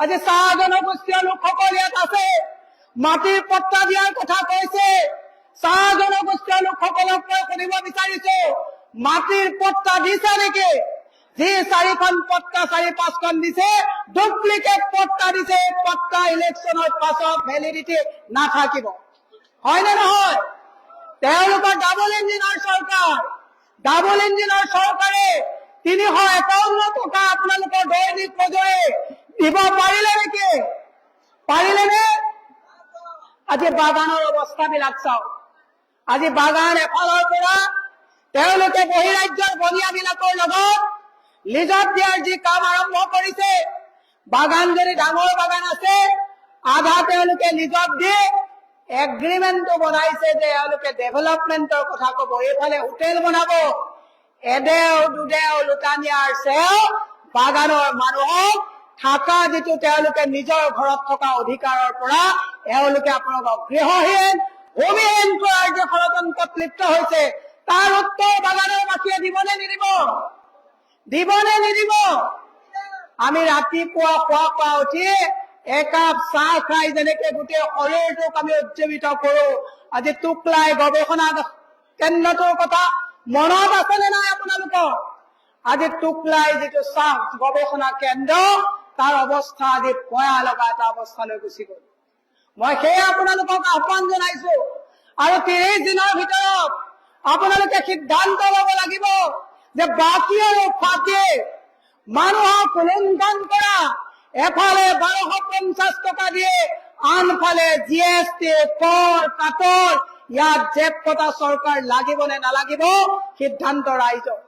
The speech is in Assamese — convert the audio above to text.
আজি চাহ জনগোষ্ঠীয় লোকসকল ইয়াত আছে, মাটিৰ পট্টা দিয়াৰ কথা কৈছে। চাহ জনগোষ্ঠীয় লোকসকলক মই সুধিব বিচাৰিছো, মাটিৰ পট্টা দিছে নেকি? যি 4খন পট্টা 4-5খন দিছে, ডুপ্লিকেট পট্টা দিছে। পট্টা ইলেকশ্যনৰ পাছত ভেলিডিটি নাথাকিব, হয়নে নহয়? তেওঁলোকৰ ডাবল ইঞ্জিনৰ চৰকাৰ, ডাবল ইঞ্জিনৰ চৰকাৰে 351 টকা আপোনালোকৰ দৈনিক মজুৰি দিব পাৰিলে নেকি? পাৰিলেনে? আজি বাগানৰ অৱস্থাবিলাক চাওক। আজি বাগান এফালৰ পৰা তেওঁলোকে বহিৰাজ্যৰ বনিয়াবিলাকৰ লগত লিজত দিয়াৰ যি কাম আৰম্ভ কৰিছে, বাগান যদি ডাঙৰ বাগান আছে, আধা তেওঁলোকে লিজত দি এগ্ৰিমেণ্টটো বনাইছে যে এওঁলোকে ডেভেলপমেণ্টৰ কথা কব, এইফালে হোটেল বনাব। এদেও দুদেও লুটানিয়াৰ চেও বাগানৰ মানুহক থাকা যিটো তেওঁলোকে নিজৰ ঘৰত থকা অধিকাৰৰ পৰা এওঁলোকে আপোনালোকক গৃহহীন ভূমিহীন কৰাৰ যে ষড়যন্ত্ৰত লিপ্ত হৈছে, তাৰ উত্তৰ বাগানৰ বাসীয়ে দিবনে নিদিব? দিবনে নিদিব? আমি ৰাতিপুৱা খোৱা পৰা উঠি একাপ চাহ খাই যেনেকে গোটেই শৰীৰটোক আমি উজ্জীৱিত কৰো, আজি টুকলাই গৱেষণা কেন্দ্ৰটোৰ কথা মনত আছেনে নাই আপোনালোকৰ? আজি টুকলাই যিটো চাহ গৱেষণা কেন্দ্ৰ, তাৰ অৱস্থা আজি ভয়া লগা এটা অৱস্থালৈ গুচি গল। মই সেয়ে আপোনালোকক আহ্বান জনাইছো, আৰু 30 দিনৰ ভিতৰত আপোনালোকে সিদ্ধান্ত লব লাগিব যে বাকী আৰু ফাঁকি মানুহক লুণ্ঠন কৰা, এফালে 1250 টকা দিয়ে, আনফালে GST কৰ কাটৰ, ইয়াত জেপ কটা চৰকাৰ লাগিব নে নালাগিব সিদ্ধান্ত ৰাইজৰ।